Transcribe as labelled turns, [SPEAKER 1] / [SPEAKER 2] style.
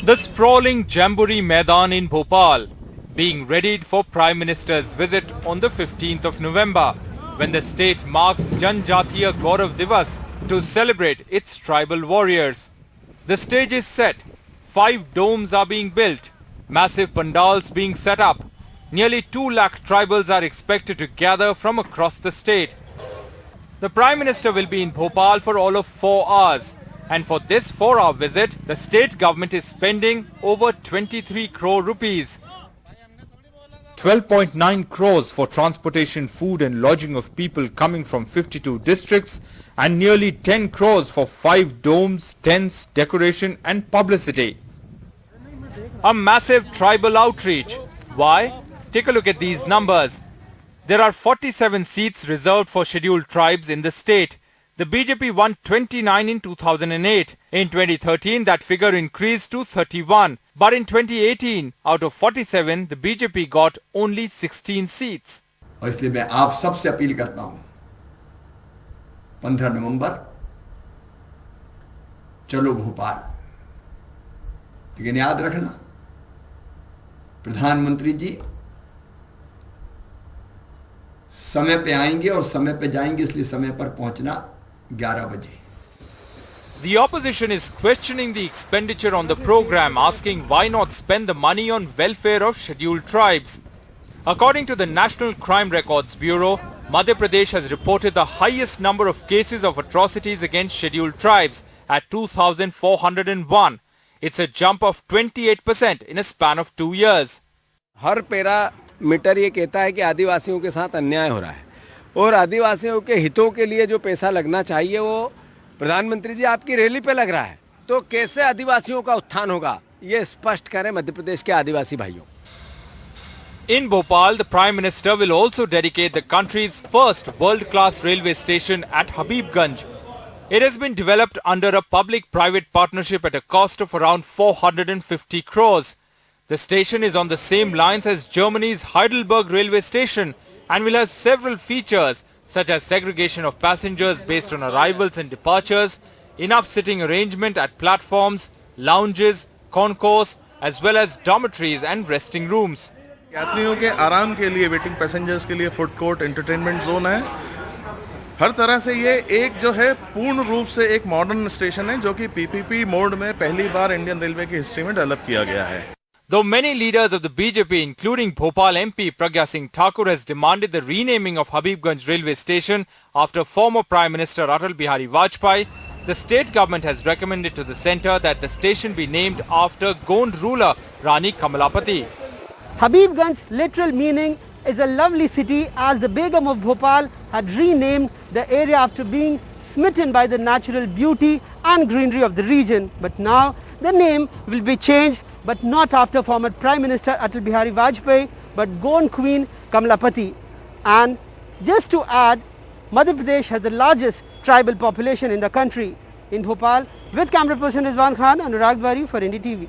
[SPEAKER 1] The sprawling Jamboree Maidan in Bhopal being readied for Prime Minister's visit on the 15th of November, when the state marks Janjatiya Gaurav Divas to celebrate its tribal warriors. The stage is set, 5 domes are being built, massive pandals being set up. Nearly 2 lakh tribals are expected to gather from across the state. The Prime Minister will be in Bhopal for all of 4 hours. And for this 4-hour visit, the state government is spending over 23 crore rupees. 12.9 crores for transportation, food and lodging of people coming from 52 districts, and nearly 10 crores for 5 domes, tents, decoration and publicity. A massive tribal outreach. Why? Take a look at these numbers. There are 47 seats reserved for scheduled tribes in the state. The BJP won 29 in 2008. In 2013, that figure increased to 31. But in 2018, out of 47, the BJP got only 16 seats.
[SPEAKER 2] और इसलिए मैं आप सबसे appeal करता हूं, 15 नवंबर चलो भोपाल। लेकिन याद रखना, प्रधानमंत्री जी समय पे आएंगे और समय पे जाएंगे, इसलिए समय पर पहुंचना 11 बजे।
[SPEAKER 1] The opposition is questioning the expenditure on the program, asking why not spend the money on welfare of scheduled tribes. According to the National Crime Records Bureau, Madhya Pradesh has reported the highest number of cases of atrocities against scheduled tribes at 2,401. It's a jump of 28% in a span of 2 years.
[SPEAKER 3] Her parameter ये कहता है कि आदिवासियों के साथ अन्याय हो रहा है और आदिवासियों के हितों के लिए जो पैसा लगना चाहिए वो प्रधानमंत्री जी आपकी रैली पे लग रहा है, तो कैसे आदिवासियों का उत्थान होगा, ये स्पष्ट करें मध्य प्रदेश के आदिवासी भाइयों।
[SPEAKER 1] In Bhopal, the Prime Minister will also dedicate the country's first world-class railway station at Habibganj. It has been developed under a public-private partnership at a cost of around 450 crores. The station is on the same lines as Germany's Heidelberg railway station and will have several features such as segregation of passengers based on arrivals and departures, enough sitting arrangement at platforms, lounges, concourse, as well as dormitories and resting rooms.
[SPEAKER 4] यात्रियों के आराम के लिए, waiting passengers के लिए food court, entertainment zone है। हर तरह से ये एक जो है पूर्ण रूप से एक मॉडर्न स्टेशन है जो कि पीपीपी मोड में पहली बार इंडियन रेलवे की हिस्ट्री में डेवलप किया गया है।
[SPEAKER 1] Though many leaders of the BJP, including Bhopal MP Pragya Singh Thakur, has demanded the renaming of Habibganj railway station after former Prime Minister Atal Bihari Vajpayee, the state government has recommended to the centre that the station be named after Gond ruler Rani Kamalapati.
[SPEAKER 5] Habibganj literal meaning is a lovely city, as the Begum of Bhopal had renamed the area after being smitten by the natural beauty and greenery of the region. But now the name will be changed, but not after former Prime Minister Atal Bihari Vajpayee, but Gond Queen Kamalapati. And just to add, Madhya Pradesh has the largest tribal population in the country. In Bhopal, with camera person Rizwan Khan, Anurag Bari for NDTV.